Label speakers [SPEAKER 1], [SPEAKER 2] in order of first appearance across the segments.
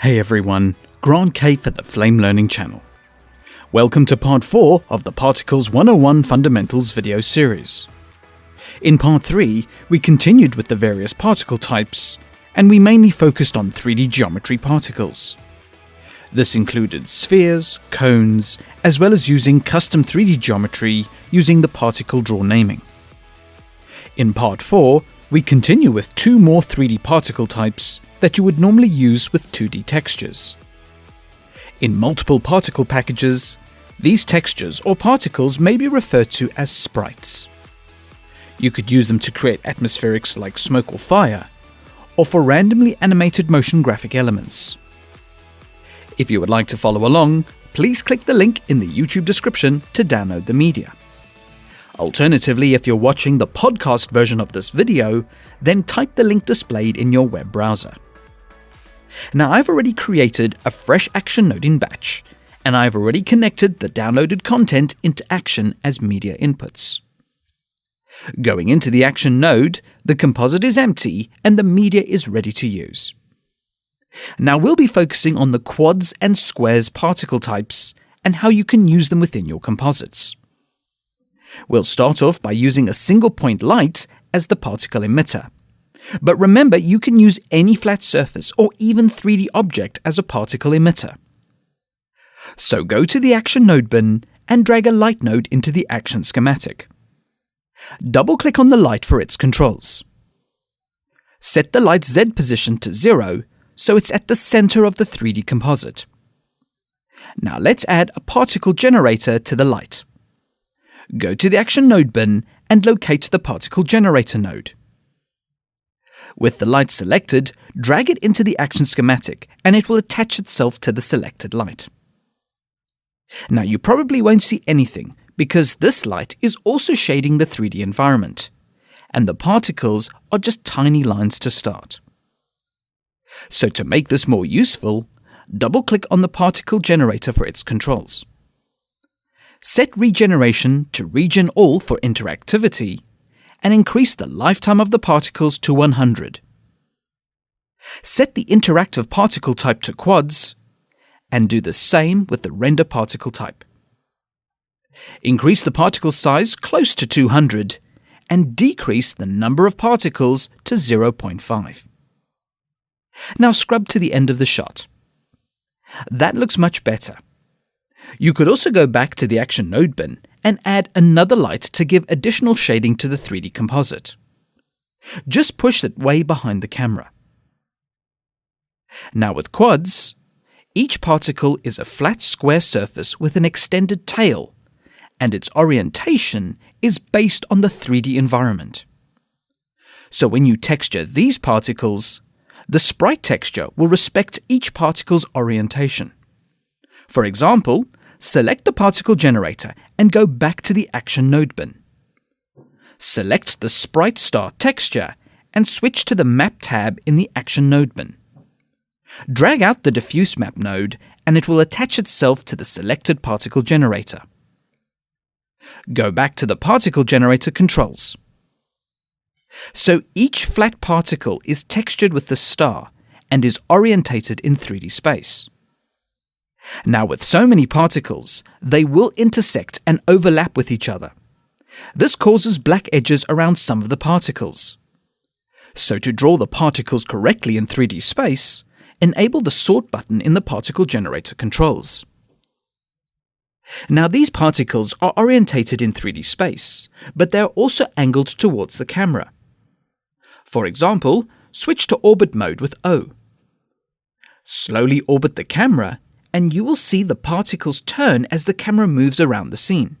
[SPEAKER 1] Hey everyone, Grant K for the Flame Learning channel. Welcome to part 4 of the Particles 101 Fundamentals video series. In part 3, we continued with the various particle types, and we mainly focused on 3D geometry particles. This included spheres, cones, as well as using custom 3D geometry using the particle draw naming. In part 4, we continue with 2 more 3D particle types that you would normally use with 2D textures. In multiple particle packages, these textures or particles may be referred to as sprites. You could use them to create atmospherics like smoke or fire, or for randomly animated motion graphic elements. If you would like to follow along, please click the link in the YouTube description to download the media. Alternatively, if you're watching the podcast version of this video, then type the link displayed in your web browser. Now, I've already created a fresh action node in batch, and I've already connected the downloaded content into action as media inputs. Going into the action node, the composite is empty and the media is ready to use. Now we'll be focusing on the quads and squares particle types and how you can use them within your composites. We'll start off by using a single point light as the particle emitter. But remember, you can use any flat surface or even 3D object as a particle emitter. So go to the Action Node bin and drag a light node into the Action schematic. Double-click on the light for its controls. Set the light's Z position to 0, so it's at the center of the 3D composite. Now let's add a particle generator to the light. Go to the Action Node bin and locate the particle generator node. With the light selected, drag it into the action schematic and it will attach itself to the selected light. Now you probably won't see anything because this light is also shading the 3D environment, and the particles are just tiny lines to start. So to make this more useful, double-click on the particle generator for its controls. Set regeneration to regen all for interactivity, and increase the lifetime of the particles to 100. Set the interactive particle type to quads, and do the same with the render particle type. Increase the particle size close to 200, and decrease the number of particles to 0.5. Now scrub to the end of the shot. That looks much better. You could also go back to the Action Node bin and add another light to give additional shading to the 3D composite. Just push it way behind the camera. Now with quads, each particle is a flat square surface with an extended tail, and its orientation is based on the 3D environment. So when you texture these particles, the sprite texture will respect each particle's orientation. For example, select the particle generator and go back to the Action Node bin. Select the Sprite Star texture and switch to the Map tab in the Action Node bin. Drag out the Diffuse Map node and it will attach itself to the selected particle generator. Go back to the particle generator controls. So each flat particle is textured with the star and is orientated in 3D space. Now with so many particles, they will intersect and overlap with each other. This causes black edges around some of the particles. So to draw the particles correctly in 3D space, enable the Sort button in the particle generator controls. Now these particles are orientated in 3D space, but they are also angled towards the camera. For example, switch to orbit mode with O. Slowly orbit the camera and you will see the particles turn as the camera moves around the scene.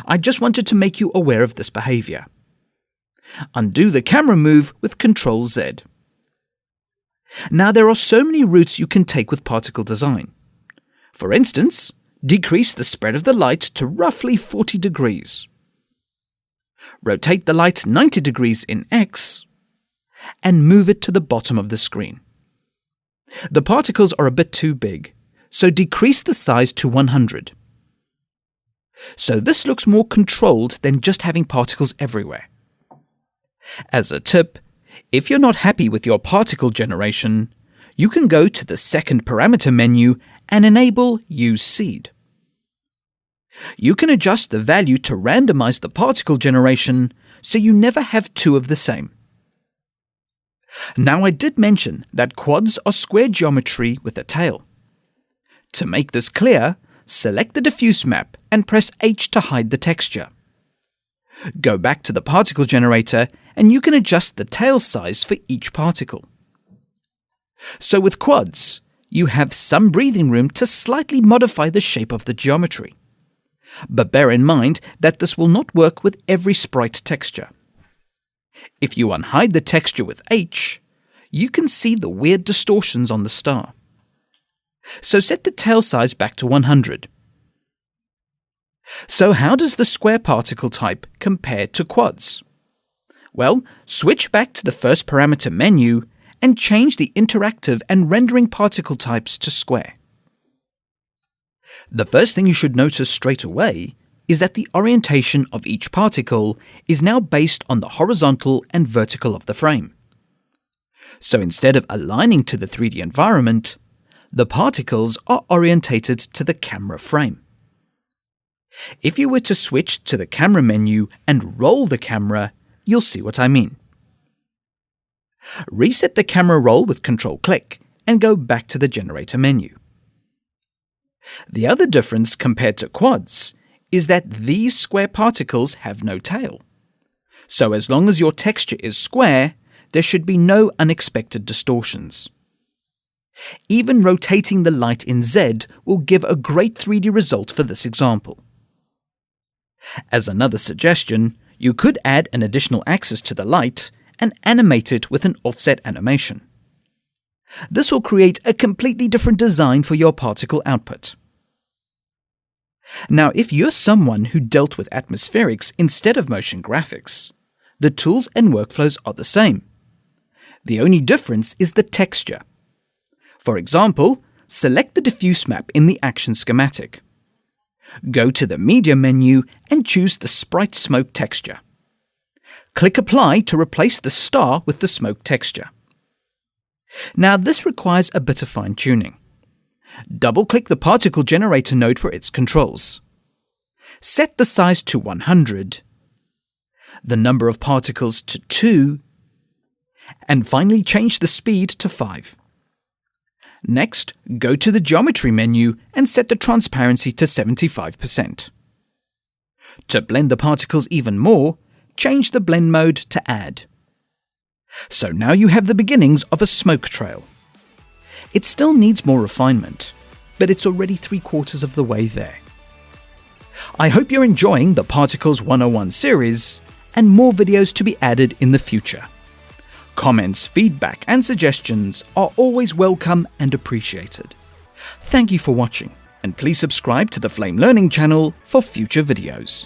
[SPEAKER 1] I just wanted to make you aware of this behavior. Undo the camera move with Ctrl Z. Now there are so many routes you can take with particle design. For instance, decrease the spread of the light to roughly 40 degrees. Rotate the light 90 degrees in X, and move it to the bottom of the screen. The particles are a bit too big, so decrease the size to 100. So this looks more controlled than just having particles everywhere. As a tip, if you're not happy with your particle generation, you can go to the second parameter menu and enable Use Seed. You can adjust the value to randomize the particle generation so you never have two of the same. Now, I did mention that quads are square geometry with a tail. To make this clear, select the diffuse map and press H to hide the texture. Go back to the particle generator and you can adjust the tail size for each particle. So with quads, you have some breathing room to slightly modify the shape of the geometry. But bear in mind that this will not work with every sprite texture. If you unhide the texture with H, you can see the weird distortions on the star. So set the tail size back to 100. So how does the square particle type compare to quads? Well, switch back to the first parameter menu and change the interactive and rendering particle types to square. The first thing you should notice straight away is that the orientation of each particle is now based on the horizontal and vertical of the frame. So instead of aligning to the 3D environment, the particles are orientated to the camera frame. If you were to switch to the camera menu and roll the camera, you'll see what I mean. Reset the camera roll with Control-click and go back to the generator menu. The other difference compared to quads is that these square particles have no tail. So as long as your texture is square, there should be no unexpected distortions. Even rotating the light in Z will give a great 3D result for this example. As another suggestion, you could add an additional axis to the light and animate it with an offset animation. This will create a completely different design for your particle output. Now, if you're someone who dealt with atmospherics instead of motion graphics, the tools and workflows are the same. The only difference is the texture. For example, select the diffuse map in the action schematic. Go to the Media menu and choose the Sprite Smoke texture. Click Apply to replace the star with the smoke texture. Now, this requires a bit of fine-tuning. Double-click the particle generator node for its controls. Set the size to 100, the number of particles to 2, and finally change the speed to 5. Next, go to the Geometry menu and set the transparency to 75%. To blend the particles even more, change the blend mode to Add. So now you have the beginnings of a smoke trail. It still needs more refinement, but it's already 3/4 of the way there. I hope you're enjoying the Particles 101 series and more videos to be added in the future. Comments, feedback, and suggestions are always welcome and appreciated. Thank you for watching, and please subscribe to the Flame Learning channel for future videos.